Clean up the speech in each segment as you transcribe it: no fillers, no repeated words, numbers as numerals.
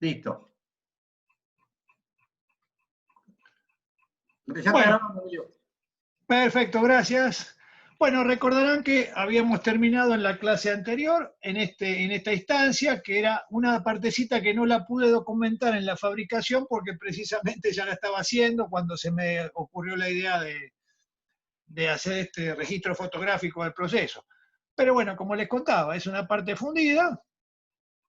Listo. Ya está Bueno, grabando yo. perfecto, gracias. Bueno, recordarán que habíamos terminado en la clase anterior, en esta instancia, que era una partecita que no la pude documentar en la fabricación porque precisamente ya la estaba haciendo cuando se me ocurrió la idea de hacer este registro fotográfico del proceso. Pero bueno, como les contaba, es una parte fundida,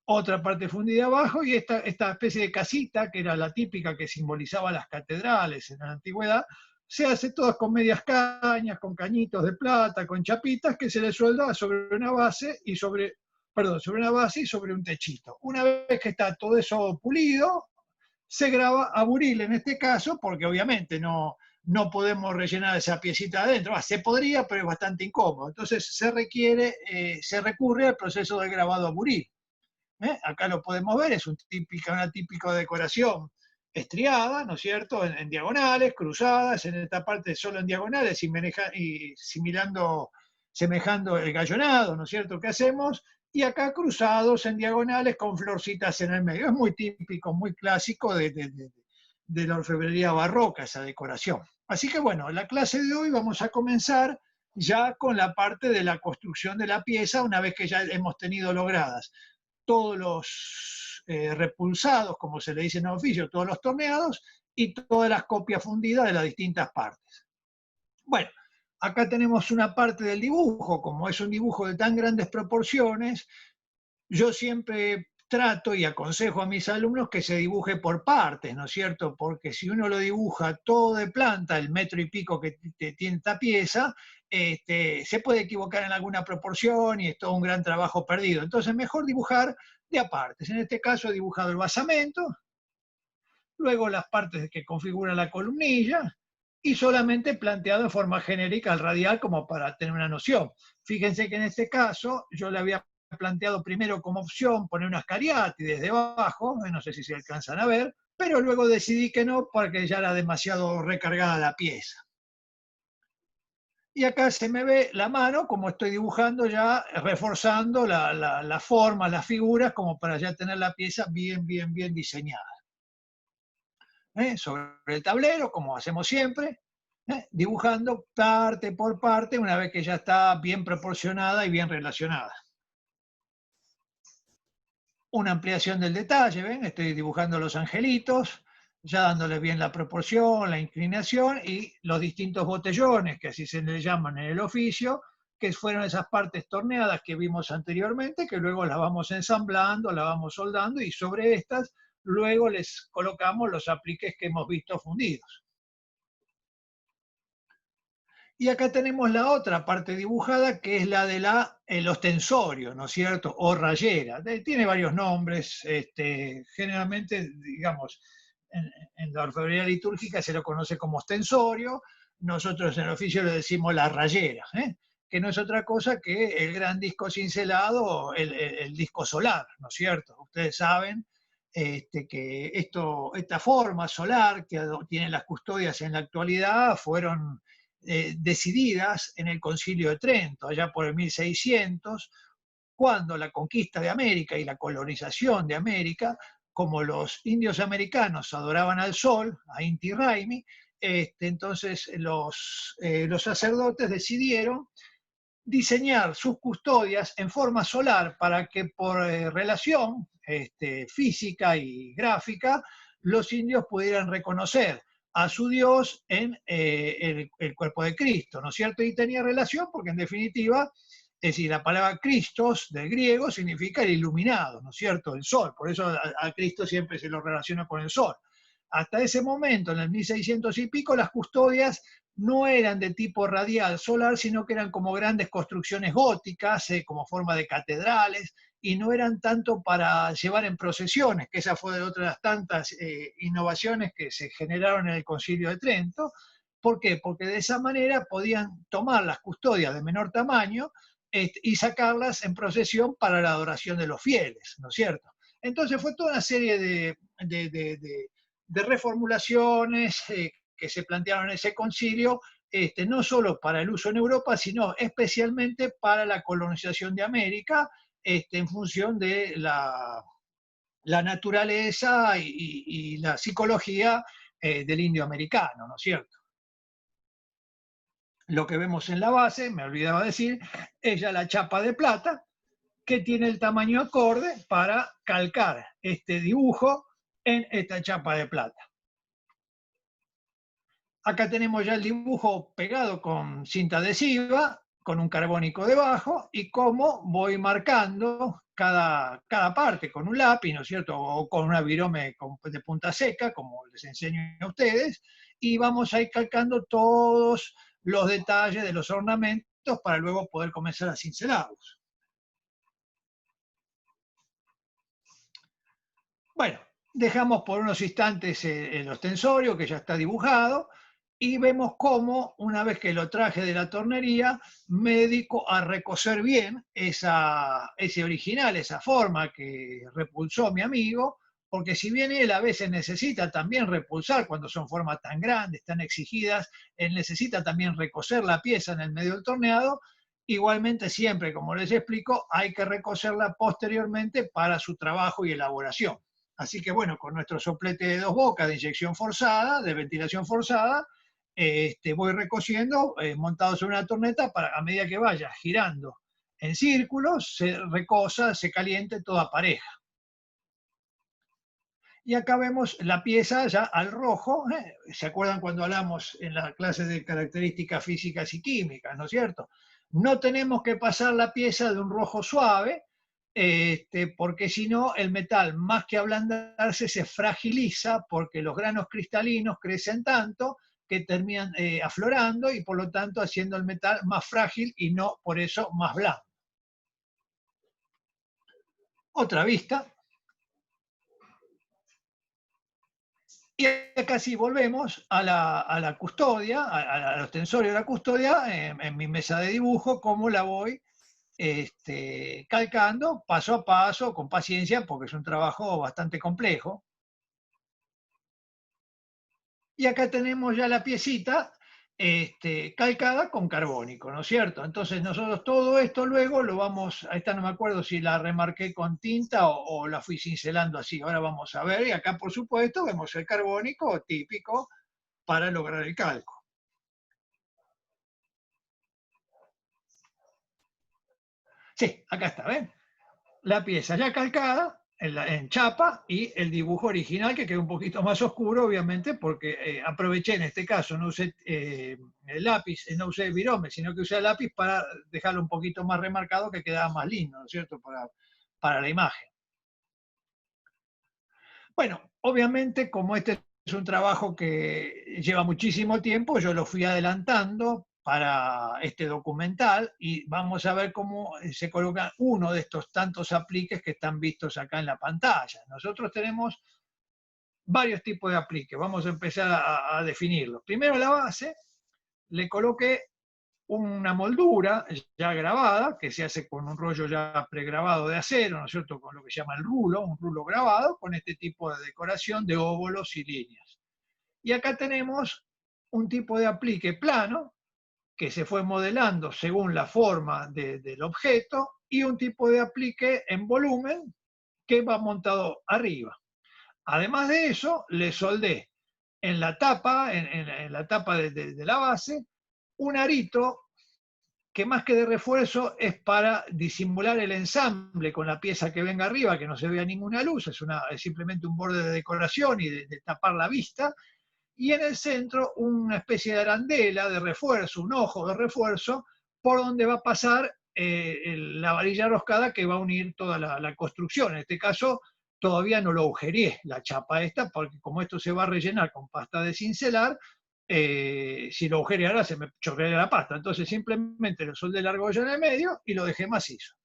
otra parte fundida abajo y esta especie de casita, que era la típica que simbolizaba las catedrales en la antigüedad, se hace todas con medias cañas, con cañitos de plata, con chapitas que se le suelda sobre una base y sobre una base y sobre un techito. Una vez que está todo eso pulido, se graba a buril en este caso, porque obviamente no podemos rellenar esa piecita adentro. Se podría, pero es bastante incómodo. Entonces se recurre al proceso de grabado a buril. Acá lo podemos ver, es una típica decoración estriada, ¿no es cierto?, en diagonales, cruzadas, en esta parte solo en diagonales y semejando el gallonado, ¿no es cierto?, que hacemos, y acá cruzados en diagonales con florcitas en el medio. Es muy típico, muy clásico de la orfebrería barroca esa decoración. Así que bueno, la clase de hoy vamos a comenzar ya con la parte de la construcción de la pieza, una vez que ya hemos tenido logradas todos los repulsados, como se le dice en el oficio, todos los torneados y todas las copias fundidas de las distintas partes. Bueno, acá tenemos una parte del dibujo, como es un dibujo de tan grandes proporciones, yo siempre trato y aconsejo a mis alumnos que se dibuje por partes, ¿no es cierto? Porque si uno lo dibuja todo de planta, el metro y pico que tiene esta pieza, se puede equivocar en alguna proporción y es todo un gran trabajo perdido. Entonces, mejor dibujar de a partes. En este caso he dibujado el basamento, luego las partes que configuran la columnilla y solamente planteado en forma genérica al radial como para tener una noción. Fíjense que en este caso yo le había planteado primero como opción poner unas cariátides debajo, no sé si se alcanzan a ver, pero luego decidí que no porque ya era demasiado recargada la pieza. Y acá se me ve la mano como estoy dibujando ya, reforzando la forma, las figuras, como para ya tener la pieza bien diseñada. Sobre el tablero, como hacemos siempre, dibujando parte por parte una vez que ya está bien proporcionada y bien relacionada. Una ampliación del detalle, ¿ven? Estoy dibujando los angelitos, ya dándoles bien la proporción, la inclinación y los distintos botellones, que así se les llaman en el oficio, que fueron esas partes torneadas que vimos anteriormente, que luego las vamos ensamblando, las vamos soldando y sobre estas luego les colocamos los apliques que hemos visto fundidos. Y acá tenemos la otra parte dibujada, que es la de el ostensorio, ¿no es cierto? O rayera. Tiene varios nombres. Generalmente, digamos, en la orfebrería litúrgica se lo conoce como ostensorio. Nosotros en el oficio le decimos la rayera, que no es otra cosa que el gran disco cincelado, el disco solar, ¿no es cierto? Ustedes saben que esta forma solar que tienen las custodias en la actualidad fueron decididas en el Concilio de Trento, allá por el 1600, cuando la conquista de América y la colonización de América, como los indios americanos adoraban al sol, a Inti Raymi, entonces los sacerdotes decidieron diseñar sus custodias en forma solar para que por relación física y gráfica los indios pudieran reconocer a su Dios en el cuerpo de Cristo, ¿no es cierto? Y tenía relación porque en definitiva, es decir, la palabra Christos del griego significa el iluminado, ¿no es cierto? El sol, por eso a Cristo siempre se lo relaciona con el sol. Hasta ese momento, en el 1600 y pico, las custodias no eran de tipo radial solar, sino que eran como grandes construcciones góticas, como forma de catedrales, y no eran tanto para llevar en procesiones, que esa fue de otras tantas innovaciones que se generaron en el Concilio de Trento. ¿Por qué? Porque de esa manera podían tomar las custodias de menor tamaño y sacarlas en procesión para la adoración de los fieles, ¿no es cierto? Entonces fue toda una serie de reformulaciones que se plantearon en ese concilio, no solo para el uso en Europa, sino especialmente para la colonización de América, en función de la naturaleza y la psicología del indio americano, ¿no es cierto? Lo que vemos en la base, me olvidaba decir, es ya la chapa de plata, que tiene el tamaño acorde para calcar este dibujo en esta chapa de plata. Acá tenemos ya el dibujo pegado con cinta adhesiva, con un carbónico debajo, y cómo voy marcando cada parte con un lápiz, ¿no es cierto? O con una virome de punta seca, como les enseño a ustedes, y vamos a ir calcando todos los detalles de los ornamentos para luego poder comenzar a cincelarlos. Bueno, dejamos por unos instantes el ostensorio que ya está dibujado y vemos cómo, una vez que lo traje de la tornería, me dedico a recocer bien ese original, esa forma que repulsó mi amigo, porque si bien él a veces necesita también repulsar cuando son formas tan grandes, tan exigidas, él necesita también recocer la pieza en el medio del torneado. Igualmente siempre, como les explico, hay que recocerla posteriormente para su trabajo y elaboración. Así que bueno, con nuestro soplete de 2 bocas de inyección forzada, de ventilación forzada, voy recociendo montado sobre una torneta para a medida que vaya girando en círculos, se recosa, se caliente toda pareja. Y acá vemos la pieza ya al rojo. ¿Se acuerdan cuando hablamos en la clase de características físicas y químicas, ¿no es cierto? No tenemos que pasar la pieza de un rojo suave, porque si no el metal, más que ablandarse, se fragiliza porque los granos cristalinos crecen tanto que terminan aflorando y por lo tanto haciendo el metal más frágil y no por eso más blando. Otra vista. Y acá sí volvemos a la custodia, al ostensorio de la custodia, en mi mesa de dibujo, cómo la voy calcando paso a paso, con paciencia, porque es un trabajo bastante complejo. Y acá tenemos ya la piecita calcada con carbónico, ¿no es cierto? Entonces nosotros todo esto luego lo vamos, a esta no me acuerdo si la remarqué con tinta o la fui cincelando así, ahora vamos a ver, y acá por supuesto vemos el carbónico típico para lograr el calco. Sí, acá está, ¿ven? La pieza ya calcada en chapa y el dibujo original que queda un poquito más oscuro, obviamente, porque aproveché en este caso, no usé el lápiz, no usé virome, sino que usé el lápiz para dejarlo un poquito más remarcado, que quedaba más lindo, ¿no es cierto?, para la imagen. Bueno, obviamente, como este es un trabajo que lleva muchísimo tiempo, yo lo fui adelantando para este documental y vamos a ver cómo se coloca uno de estos tantos apliques que están vistos acá en la pantalla. Nosotros tenemos varios tipos de apliques, vamos a empezar a definirlos. Primero la base, le coloqué una moldura ya grabada, que se hace con un rollo ya pregrabado de acero, ¿no es cierto?, con lo que se llama el rulo, un rulo grabado, con este tipo de decoración de óvulos y líneas. Y acá tenemos un tipo de aplique plano, que se fue modelando según la forma del objeto, y un tipo de aplique en volumen que va montado arriba. Además de eso, le soldé en la tapa, en la tapa de la base, un arito que más que de refuerzo es para disimular el ensamble con la pieza que venga arriba, que no se vea ninguna luz, es simplemente un borde de decoración y de tapar la vista, y en el centro una especie de arandela de refuerzo, un ojo de refuerzo, por donde va a pasar la varilla roscada que va a unir toda la construcción. En este caso todavía no lo agujereé la chapa esta, porque como esto se va a rellenar con pasta de cincelar, si lo agujereara se me chorrearía la pasta. Entonces simplemente lo soldé la argolla en el medio y lo dejé macizo.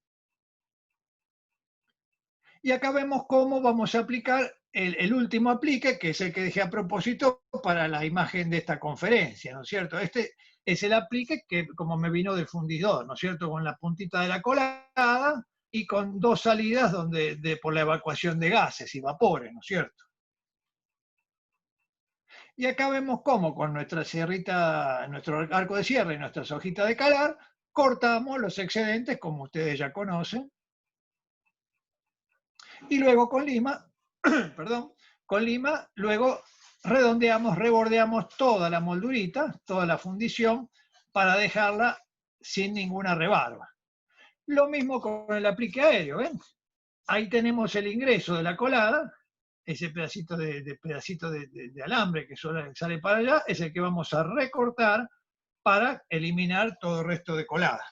Y acá vemos cómo vamos a aplicar el último aplique, que es el que dejé a propósito para la imagen de esta conferencia, ¿no es cierto? Este es el aplique que como me vino del fundidor, ¿no es cierto? Con la puntita de la colada y con dos salidas por la evacuación de gases y vapores, ¿no es cierto? Y acá vemos cómo con nuestra sierrita, nuestro arco de cierre y nuestras hojitas de calar, cortamos los excedentes, como ustedes ya conocen, y luego con lima perdón, con lima, luego redondeamos, rebordeamos toda la moldurita, toda la fundición, para dejarla sin ninguna rebarba. Lo mismo con el aplique aéreo, ¿ven? Ahí tenemos el ingreso de la colada, ese pedacito de alambre que sale para allá, es el que vamos a recortar para eliminar todo el resto de colada.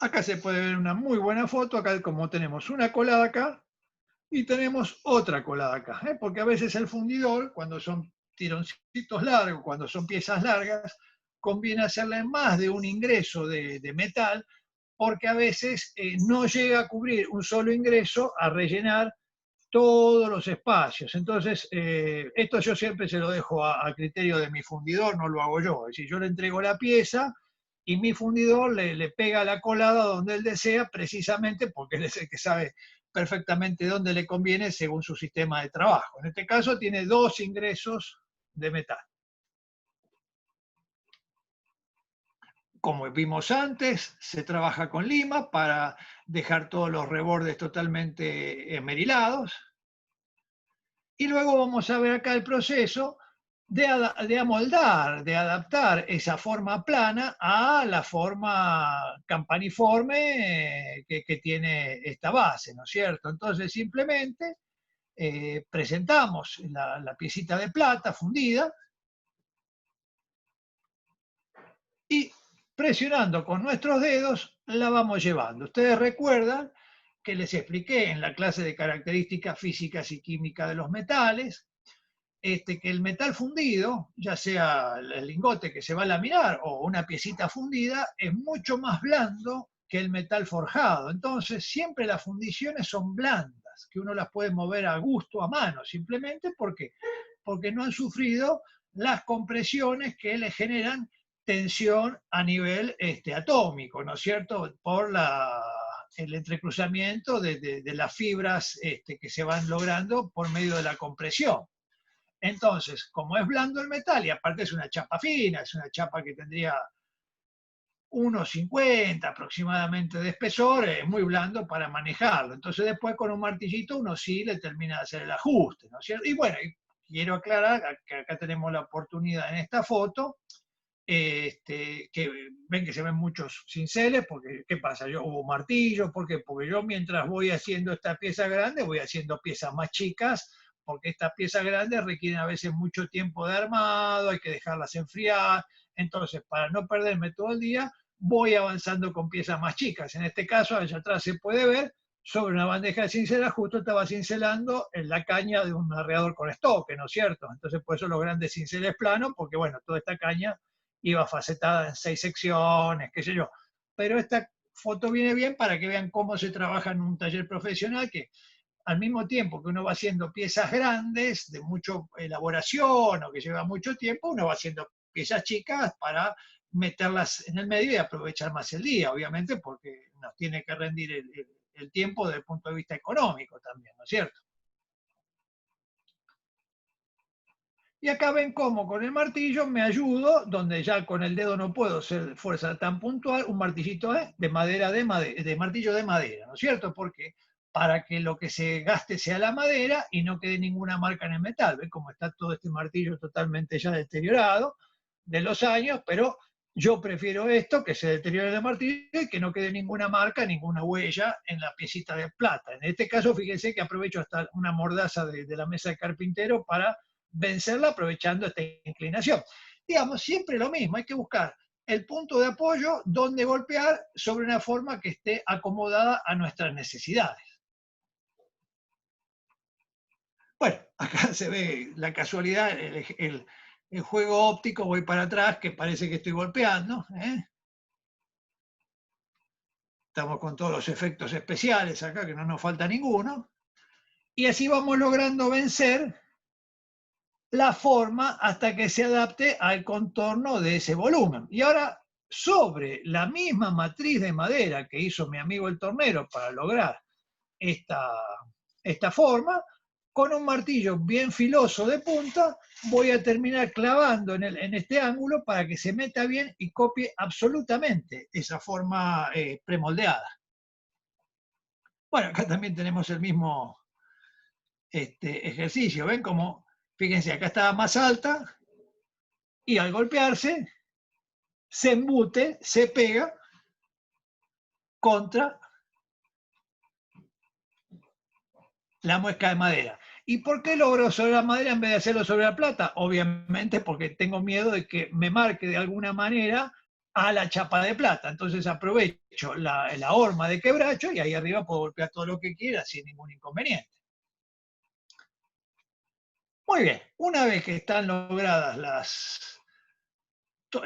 Acá se puede ver una muy buena foto, acá como tenemos una colada acá y tenemos otra colada acá, ¿eh? Porque a veces el fundidor, cuando son tironcitos largos, cuando son piezas largas, conviene hacerle más de un ingreso de metal, porque a veces no llega a cubrir un solo ingreso a rellenar todos los espacios. Entonces, esto yo siempre se lo dejo a criterio de mi fundidor, no lo hago yo. Es decir, yo le entrego la pieza y mi fundidor le pega la colada donde él desea, precisamente porque él es el que sabe perfectamente dónde le conviene según su sistema de trabajo. En este caso tiene dos ingresos de metal. Como vimos antes, se trabaja con lima para dejar todos los rebordes totalmente esmerilados. Y luego vamos a ver acá el proceso de amoldar, de adaptar esa forma plana a la forma campaniforme que tiene esta base, ¿no es cierto? Entonces simplemente presentamos la piecita de plata fundida y presionando con nuestros dedos la vamos llevando. Ustedes recuerdan que les expliqué en la clase de características físicas y químicas de los metales, que el metal fundido, ya sea el lingote que se va a laminar o una piecita fundida, es mucho más blando que el metal forjado. Entonces, siempre las fundiciones son blandas, que uno las puede mover a gusto, a mano, simplemente porque no han sufrido las compresiones que le generan tensión a nivel atómico, ¿no es cierto? Por el entrecruzamiento de las fibras que se van logrando por medio de la compresión. Entonces, como es blando el metal y aparte es una chapa fina, es una chapa que tendría 1,50 aproximadamente de espesor, es muy blando para manejarlo. Entonces después con un martillito uno sí le termina de hacer el ajuste, ¿no es cierto? Y bueno, quiero aclarar que acá tenemos la oportunidad en esta foto, que ven que se ven muchos cinceles, porque ¿qué pasa? Yo hubo martillo, ¿por qué? Porque yo mientras voy haciendo esta pieza grande, voy haciendo piezas más chicas, porque estas piezas grandes requieren a veces mucho tiempo de armado, hay que dejarlas enfriar, entonces para no perderme todo el día, voy avanzando con piezas más chicas. En este caso, allá atrás se puede ver, sobre una bandeja de cincela, justo estaba cincelando en la caña de un arreador con estoque, ¿no es cierto? Entonces, por eso los grandes cinceles planos, porque bueno, toda esta caña iba facetada en 6 secciones, qué sé yo. Pero esta foto viene bien para que vean cómo se trabaja en un taller profesional, que al mismo tiempo que uno va haciendo piezas grandes de mucha elaboración o que lleva mucho tiempo, uno va haciendo piezas chicas para meterlas en el medio y aprovechar más el día, obviamente, porque nos tiene que rendir el tiempo desde el punto de vista económico también, ¿no es cierto? Y acá ven cómo con el martillo me ayudo, donde ya con el dedo no puedo hacer fuerza tan puntual, un martillito de madera, de martillo de madera, ¿no es cierto? Porque para que lo que se gaste sea la madera y no quede ninguna marca en el metal. ¿Ven cómo está todo este martillo totalmente ya deteriorado de los años? Pero yo prefiero esto, que se deteriore el martillo y que no quede ninguna marca, ninguna huella en la piecita de plata. En este caso, fíjense que aprovecho hasta una mordaza de la mesa de carpintero para vencerla aprovechando esta inclinación. Digamos, siempre lo mismo, hay que buscar el punto de apoyo donde golpear sobre una forma que esté acomodada a nuestras necesidades. Bueno, acá se ve la casualidad, el juego óptico, voy para atrás, que parece que estoy golpeando. Estamos con todos los efectos especiales acá, que no nos falta ninguno. Y así vamos logrando vencer la forma hasta que se adapte al contorno de ese volumen. Y ahora, sobre la misma matriz de madera que hizo mi amigo el tornero para lograr esta, esta forma, con un martillo bien filoso de punta, voy a terminar clavando en este ángulo para que se meta bien y copie absolutamente esa forma premoldeada. Bueno, acá también tenemos el mismo ejercicio. ¿Ven cómo? Fíjense, acá estaba más alta y al golpearse se embute, se pega contra la muesca de madera. ¿Y por qué logro sobre la madera en vez de hacerlo sobre la plata? Obviamente porque tengo miedo de que me marque de alguna manera a la chapa de plata. Entonces aprovecho la horma de quebracho y ahí arriba puedo golpear todo lo que quiera sin ningún inconveniente. Muy bien, una vez que están logradas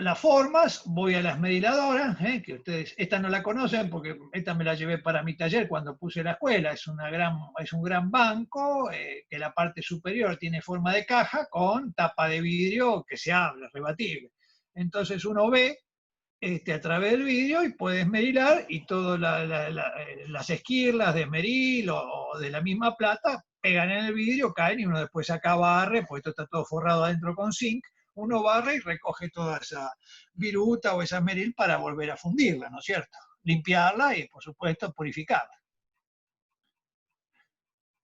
las formas, voy a las mediladoras, que ustedes, esta no la conocen porque esta me la llevé para mi taller cuando puse la escuela, es un gran banco, que la parte superior tiene forma de caja con tapa de vidrio que se abre, rebatible. Entonces uno ve a través del vidrio y puede esmerilar y todas las esquirlas de esmeril o de la misma plata pegan en el vidrio, caen y uno después acá barre, pues esto está todo forrado adentro con zinc, uno barre y recoge toda esa viruta o esa esmeril para volver a fundirla, ¿no es cierto? Limpiarla y por supuesto purificarla.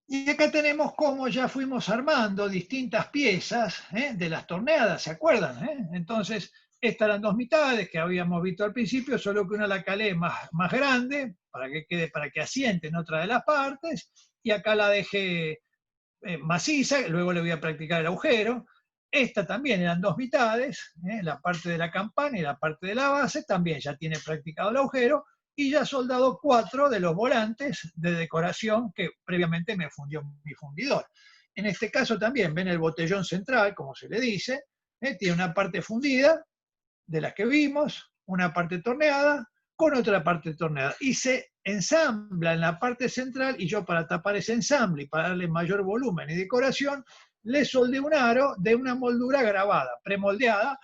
Y acá tenemos cómo ya fuimos armando distintas piezas de las torneadas, ¿se acuerdan? Entonces, estas eran dos mitades que habíamos visto al principio, solo que una la calé más grande para que quede, para que asiente en otra de las partes, y acá la dejé maciza, luego le voy a practicar el agujero. Esta también eran dos mitades, la parte de la campana y la parte de la base, también ya tiene practicado el agujero, y ya soldado 4 de los volantes de decoración que previamente me fundió mi fundidor. En este caso también ven el botellón central, como se le dice, tiene una parte fundida de las que vimos, una parte torneada con otra parte torneada. Y se ensambla en la parte central y yo para tapar ese ensamble y para darle mayor volumen y decoración, le soldé un aro de una moldura grabada, premoldeada,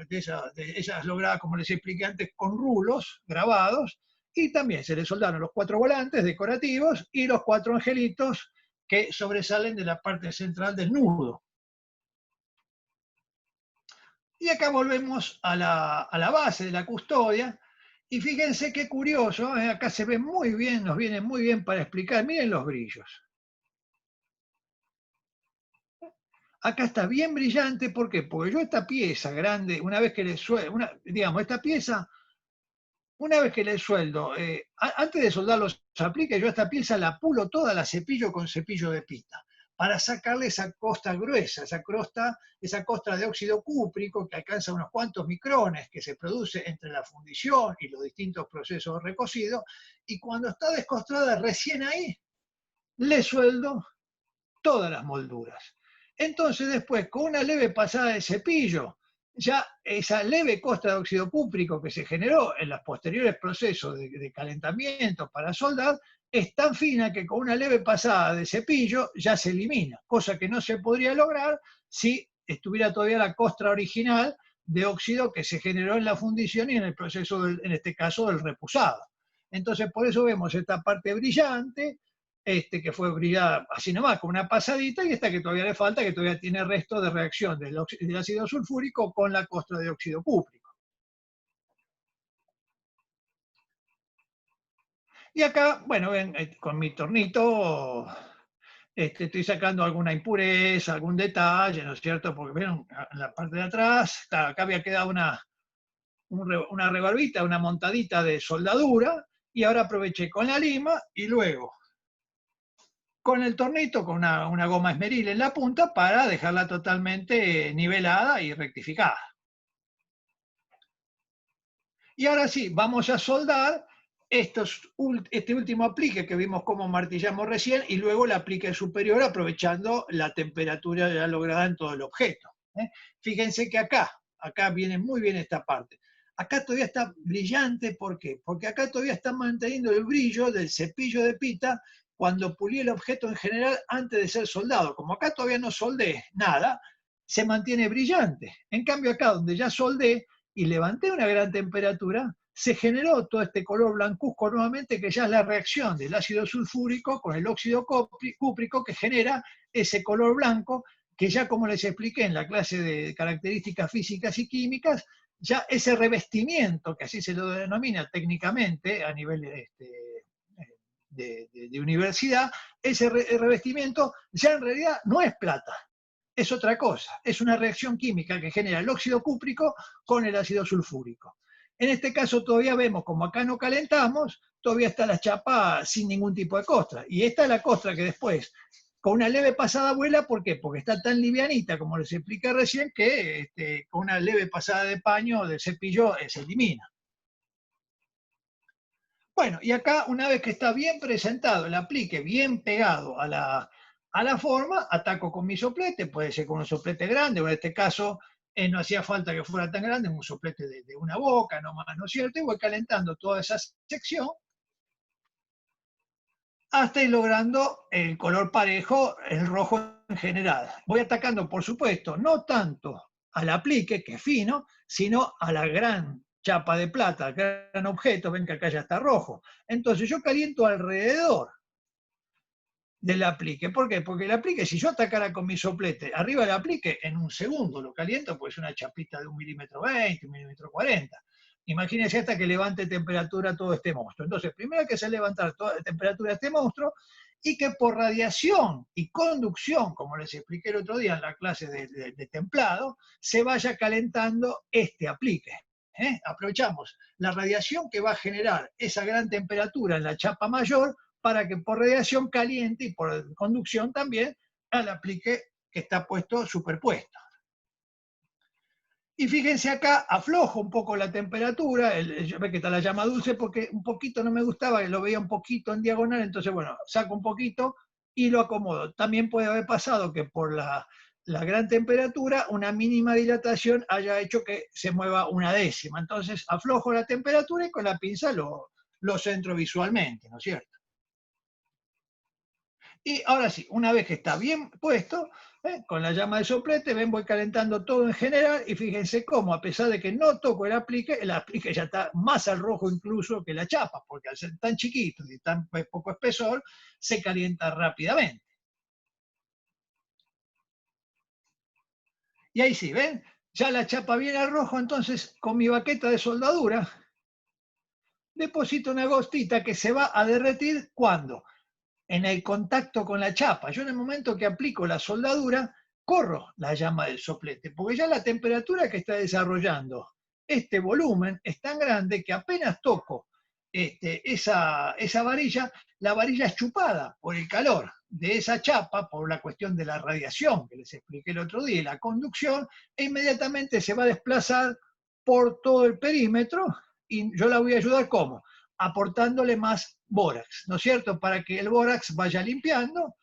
de esas logradas, como les expliqué antes, con rulos grabados, y también se le soldaron los 4 volantes decorativos y los 4 angelitos que sobresalen de la parte central del nudo. Y acá volvemos a la base de la custodia, y fíjense qué curioso, acá se ve muy bien, nos viene muy bien para explicar, miren los brillos. Acá está bien brillante, ¿por qué? Porque yo esta pieza grande, una vez que le sueldo, digamos, esta pieza, una vez que le sueldo, antes de soldar los apliques, yo esta pieza la pulo toda, la cepillo con cepillo de pita, para sacarle esa costra gruesa, esa costra de óxido cúprico que alcanza unos cuantos micrones, que se produce entre la fundición y los distintos procesos de recocido, y cuando está descostrada recién ahí, le sueldo todas las molduras. Entonces después, con una leve pasada de cepillo, ya esa leve costra de óxido cúprico que se generó en los posteriores procesos de calentamiento para soldar, es tan fina que con una leve pasada de cepillo ya se elimina, cosa que no se podría lograr si estuviera todavía la costra original de óxido que se generó en la fundición y en el proceso, en este caso, del repusado. Entonces, por eso vemos esta parte brillante, que fue brillada así nomás, con una pasadita, y esta que todavía le falta, que todavía tiene resto de reacción del ácido sulfúrico con la costra de óxido cúprico. Y acá, bueno, ven, con mi tornito estoy sacando alguna impureza, algún detalle, ¿no es cierto? Porque ven, en la parte de atrás, acá había quedado una rebarbita, una montadita de soldadura, y ahora aproveché con la lima y luego con el tornito, con una goma esmeril en la punta para dejarla totalmente nivelada y rectificada. Y ahora sí, vamos a soldar este último aplique que vimos cómo martillamos recién y luego el aplique superior aprovechando la temperatura ya lograda en todo el objeto. Fíjense que acá viene muy bien esta parte. Acá todavía está brillante, ¿por qué? Porque acá todavía está manteniendo el brillo del cepillo de pita cuando pulí el objeto en general antes de ser soldado. Como acá todavía no soldé nada, se mantiene brillante. En cambio acá donde ya soldé y levanté una gran temperatura, se generó todo este color blancuzco nuevamente, que ya es la reacción del ácido sulfúrico con el óxido cúprico que genera ese color blanco, que ya como les expliqué en la clase de características físicas y químicas, ya ese revestimiento, que así se lo denomina técnicamente a nivel de universidad, ese revestimiento ya en realidad no es plata, es otra cosa, es una reacción química que genera el óxido cúprico con el ácido sulfúrico. En este caso todavía vemos, como acá no calentamos, todavía está la chapa sin ningún tipo de costra. Y esta es la costra que después, con una leve pasada vuela, ¿por qué? Porque está tan livianita, como les expliqué recién, que con una leve pasada de paño, de cepillo, se elimina. Bueno, y acá una vez que está bien presentado el aplique, bien pegado a la forma, ataco con mi soplete, puede ser con un soplete grande, o en este caso no hacía falta que fuera tan grande, un soplete de una boca nomás, ¿no es cierto? Y voy calentando toda esa sección hasta ir logrando el color parejo, el rojo en general. Voy atacando, por supuesto, no tanto al aplique, que es fino, sino a la gran chapa de plata, al gran objeto, ven que acá ya está rojo. Entonces yo caliento alrededor del aplique. ¿Por qué? Porque el aplique, si yo atacara con mi soplete arriba del aplique, en un segundo lo caliento, pues es una chapita de 1,20 mm, 1,40 mm. Imagínense hasta que levante temperatura todo este monstruo. Entonces, primero hay que hacer levantar toda la temperatura de este monstruo y que por radiación y conducción, como les expliqué el otro día en la clase de templado, se vaya calentando este aplique. Aprovechamos la radiación que va a generar esa gran temperatura en la chapa mayor para que por radiación caliente y por conducción también al aplique que está puesto superpuesto. Y fíjense acá, aflojo un poco la temperatura, ve que está la llama dulce porque un poquito no me gustaba, lo veía un poquito en diagonal, entonces bueno, saco un poquito y lo acomodo. También puede haber pasado que por la gran temperatura, una mínima dilatación haya hecho que se mueva una décima. Entonces aflojo la temperatura y con la pinza lo centro visualmente, ¿no es cierto? Y ahora sí, una vez que está bien puesto, con la llama de soplete, ven, voy calentando todo en general y fíjense cómo, a pesar de que no toco el aplique ya está más al rojo incluso que la chapa, porque al ser tan chiquito y tan poco espesor, se calienta rápidamente. Y ahí sí, ven, ya la chapa viene al rojo, entonces con mi baqueta de soldadura deposito una gotita que se va a derretir, ¿cuándo? En el contacto con la chapa. Yo en el momento que aplico la soldadura, corro la llama del soplete, porque ya la temperatura que está desarrollando este volumen es tan grande que apenas toco esa varilla, la varilla es chupada por el calor de esa chapa, por la cuestión de la radiación que les expliqué el otro día, y la conducción, e inmediatamente se va a desplazar por todo el perímetro y yo la voy a ayudar ¿cómo? Aportándole más bórax, ¿no es cierto? Para que el bórax vaya limpiando,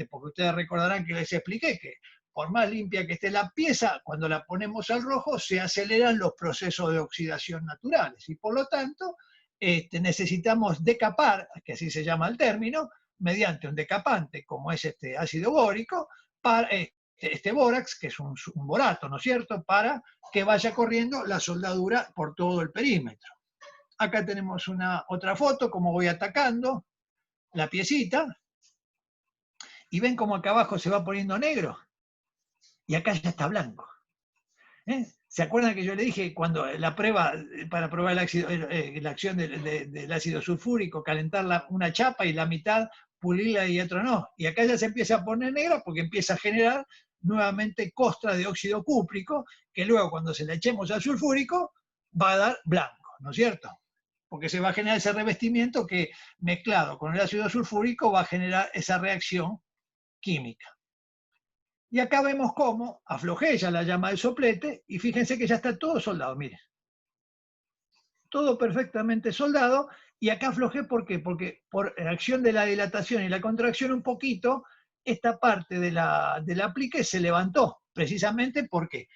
porque ustedes recordarán que les expliqué que por más limpia que esté la pieza, cuando la ponemos al rojo se aceleran los procesos de oxidación naturales y por lo tanto necesitamos decapar, que así se llama el término, mediante un decapante como es este ácido bórico, para este bórax, que es un borato, ¿no es cierto?, para que vaya corriendo la soldadura por todo el perímetro. Acá tenemos otra foto, como voy atacando la piecita, y ven como acá abajo se va poniendo negro, y acá ya está blanco. ¿Se acuerdan que yo le dije cuando la prueba, para probar la acción del ácido sulfúrico, calentar una chapa y la mitad pulirla y otro no? Y acá ya se empieza a poner negra porque empieza a generar nuevamente costra de óxido cúprico, que luego cuando se la echemos al sulfúrico va a dar blanco, ¿no es cierto? Porque se va a generar ese revestimiento que mezclado con el ácido sulfúrico va a generar esa reacción química. Y acá vemos cómo aflojé ya la llama del soplete y fíjense que ya está todo soldado, miren. Todo perfectamente soldado y acá aflojé, ¿por qué? Porque por acción de la dilatación y la contracción un poquito, esta parte del aplique se levantó, precisamente porque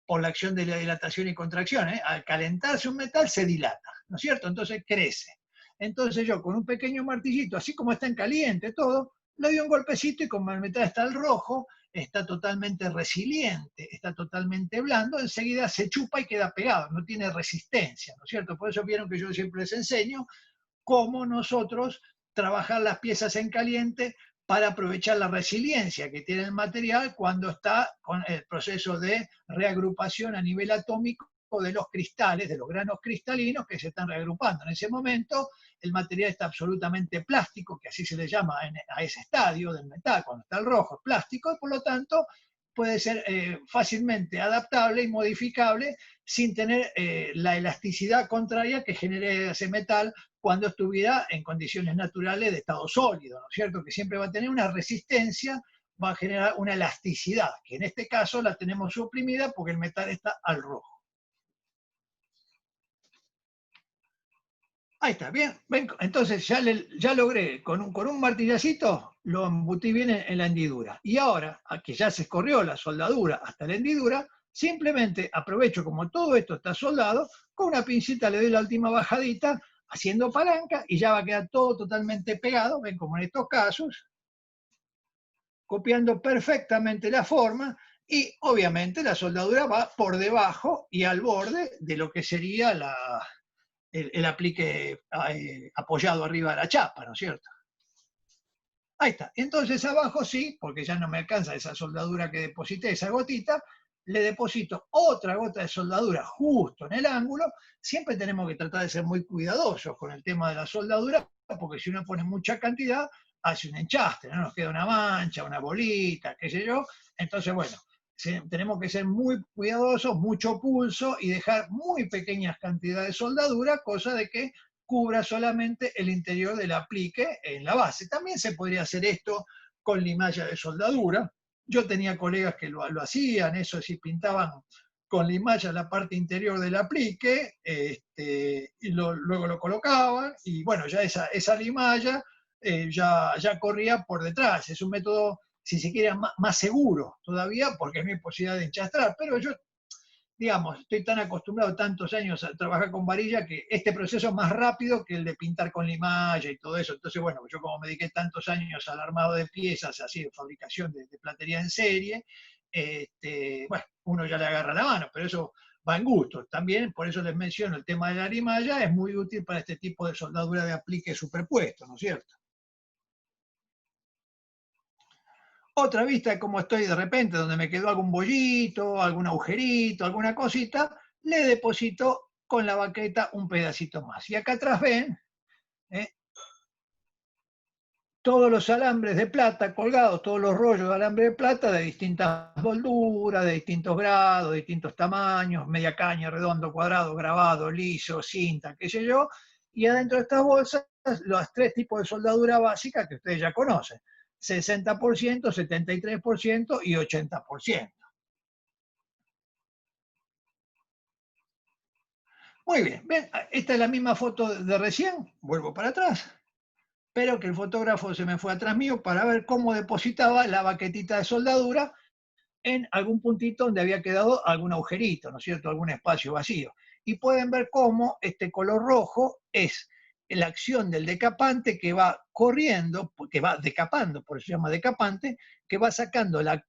por la acción de la dilatación y contracción. Al calentarse un metal se dilata, ¿no es cierto? Entonces crece. Entonces yo con un pequeño martillito, así como está en caliente todo, le doy un golpecito y como el metal está al rojo, está totalmente resiliente, está totalmente blando, enseguida se chupa y queda pegado, no tiene resistencia, ¿no es cierto? Por eso vieron que yo siempre les enseño cómo nosotros trabajar las piezas en caliente para aprovechar la resiliencia que tiene el material cuando está con el proceso de reagrupación a nivel atómico de los cristales, de los granos cristalinos que se están reagrupando. En ese momento el material está absolutamente plástico, que así se le llama a ese estadio del metal, cuando está el rojo, es plástico, y por lo tanto puede ser fácilmente adaptable y modificable sin tener la elasticidad contraria que genere ese metal cuando estuviera en condiciones naturales de estado sólido, ¿no es cierto? Que siempre va a tener una resistencia, va a generar una elasticidad, que en este caso la tenemos suprimida porque el metal está al rojo. Ahí está, bien. Ven, entonces ya logré, con un martillacito, lo embutí bien en la hendidura. Y ahora, que ya se escorrió la soldadura hasta la hendidura, simplemente aprovecho, como todo esto está soldado, con una pincita le doy la última bajadita, haciendo palanca, y ya va a quedar todo totalmente pegado, ven, como en estos casos, copiando perfectamente la forma, y obviamente la soldadura va por debajo y al borde de lo que sería el aplique apoyado arriba de la chapa, ¿no es cierto? Ahí está. Entonces abajo sí, porque ya no me alcanza esa soldadura que deposité, esa gotita, le deposito otra gota de soldadura justo en el ángulo. Siempre tenemos que tratar de ser muy cuidadosos con el tema de la soldadura, porque si uno pone mucha cantidad, hace un enchastre, ¿no? Nos queda una mancha, una bolita, qué sé yo. Entonces, bueno, tenemos que ser muy cuidadosos, mucho pulso y dejar muy pequeñas cantidades de soldadura, cosa de que cubra solamente el interior del aplique en la base. También se podría hacer esto con limalla de soldadura. Yo tenía colegas que lo hacían, eso sí, pintaban con limalla la parte interior del aplique, y luego lo colocaban, y bueno, ya esa limalla ya corría por detrás. Es un método, si se quiere, más seguro todavía, porque no hay posibilidad de enchastrar, pero yo, digamos, estoy tan acostumbrado tantos años a trabajar con varilla que este proceso es más rápido que el de pintar con limalla y todo eso. Entonces, bueno, yo como me dediqué tantos años al armado de piezas, así, de fabricación de platería en serie, bueno, uno ya le agarra la mano, pero eso va en gusto. También, por eso les menciono, el tema de la limalla es muy útil para este tipo de soldadura de aplique superpuesto, ¿no es cierto? Otra vista de cómo estoy de repente, donde me quedó algún bollito, algún agujerito, alguna cosita, le deposito con la baqueta un pedacito más. Y acá atrás ven ¿eh? Todos los alambres de plata colgados, todos los rollos de alambre de plata de distintas molduras, de distintos grados, de distintos tamaños, media caña, redondo, cuadrado, grabado, liso, cinta, qué sé yo. Y adentro de estas bolsas, los tres tipos de soldadura básica que ustedes ya conocen. 60%, 73% y 80%. Muy bien, ven, esta es la misma foto de recién, vuelvo para atrás, pero que el fotógrafo se me fue atrás mío para ver cómo depositaba la baquetita de soldadura en algún puntito donde había quedado algún agujerito, ¿no es cierto?, algún espacio vacío. Y pueden ver cómo este color rojo es la acción del decapante que va corriendo, que va decapando, por eso se llama decapante, que va sacando la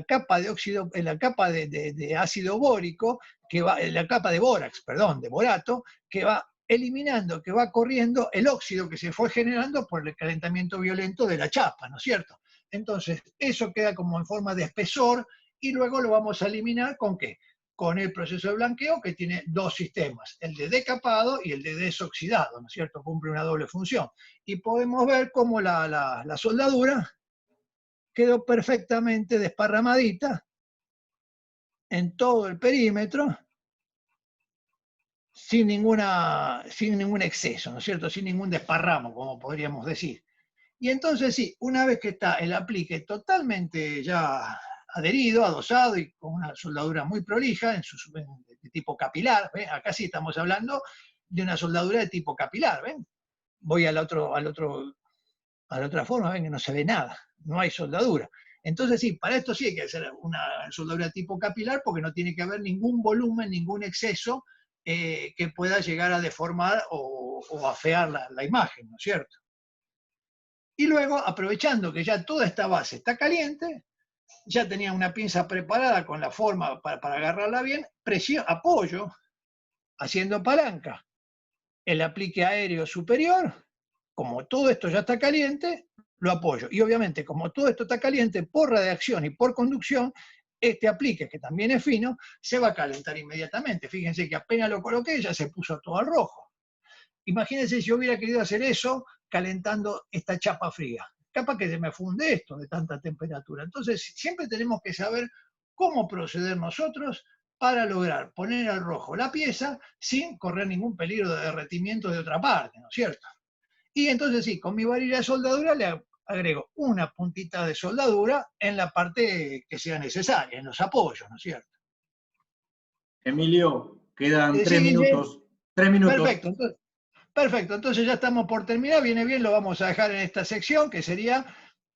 capa de óxido, la capa de ácido bórico, que va, la capa de bórax, perdón, de borato, que va eliminando, que va corriendo el óxido que se fue generando por el calentamiento violento de la chapa, ¿no es cierto? Entonces, eso queda como en forma de espesor y luego lo vamos a eliminar ¿con qué? Con el proceso de blanqueo que tiene dos sistemas, el de decapado y el de desoxidado, ¿no es cierto? Cumple una doble función. Y podemos ver cómo la soldadura quedó perfectamente desparramadita en todo el perímetro sin ningún exceso, ¿no es cierto? Sin ningún desparramo, como podríamos decir. Y entonces sí, una vez que está el aplique totalmente ya adherido, adosado y con una soldadura muy prolija, de tipo capilar, ¿ven? Acá sí estamos hablando de una soldadura de tipo capilar, ¿ven? Voy a la otra forma, ven que no se ve nada, no hay soldadura. Entonces sí, para esto sí hay que hacer una soldadura tipo capilar porque no tiene que haber ningún volumen, ningún exceso que pueda llegar a deformar o afear la imagen, ¿no es cierto? Y luego, aprovechando que ya toda esta base está caliente, ya tenía una pinza preparada con la forma para agarrarla bien, apoyo, haciendo palanca, el aplique aéreo superior, como todo esto ya está caliente, lo apoyo. Y obviamente, como todo esto está caliente por radiación y por conducción, este aplique, que también es fino, se va a calentar inmediatamente. Fíjense que apenas lo coloqué ya se puso todo al rojo. Imagínense si yo hubiera querido hacer eso calentando esta chapa fría. Capaz que se me funde esto de tanta temperatura. Entonces, siempre tenemos que saber cómo proceder nosotros para lograr poner al rojo la pieza sin correr ningún peligro de derretimiento de otra parte, ¿no es cierto? Y entonces sí, con mi varilla de soldadura le agrego una puntita de soldadura en la parte que sea necesaria, en los apoyos, ¿no es cierto? Emilio, quedan Sí, 3 minutos. 3 minutos. Perfecto, entonces ya estamos por terminar, viene bien, lo vamos a dejar en esta sección, que sería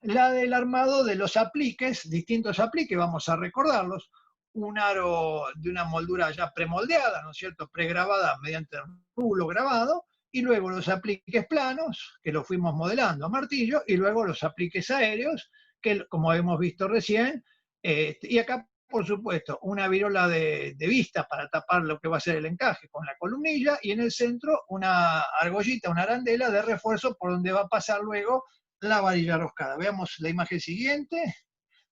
la del armado de los apliques, distintos apliques, vamos a recordarlos. Un aro de una moldura ya premoldeada, ¿no es cierto?, pregrabada mediante rulo grabado, y luego los apliques planos, que los fuimos modelando a martillo, y luego los apliques aéreos, que como hemos visto recién, y acá, por supuesto, una virola de vista para tapar lo que va a ser el encaje con la columnilla, y en el centro una argollita, una arandela de refuerzo por donde va a pasar luego la varilla roscada. Veamos la imagen siguiente.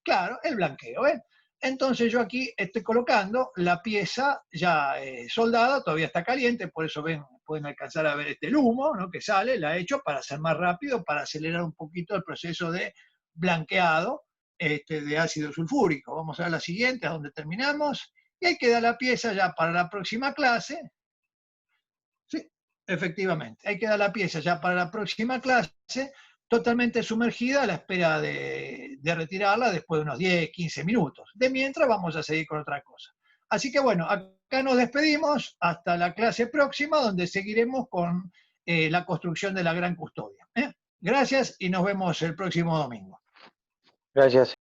Claro, el blanqueo, ¿eh? Entonces yo aquí estoy colocando la pieza ya soldada, todavía está caliente, por eso ven, pueden alcanzar a ver el humo, ¿no?, que sale, la he hecho para hacer más rápido, para acelerar un poquito el proceso de blanqueado de ácido sulfúrico. Vamos a ver la siguiente, a donde terminamos, y ahí queda la pieza ya para la próxima clase. Sí, efectivamente, ahí queda la pieza ya para la próxima clase, totalmente sumergida a la espera de retirarla después de unos 10, 15 minutos. De mientras vamos a seguir con otra cosa. Así que bueno, acá nos despedimos hasta la clase próxima, donde seguiremos con la construcción de la gran custodia. Gracias y nos vemos el próximo domingo. Gracias.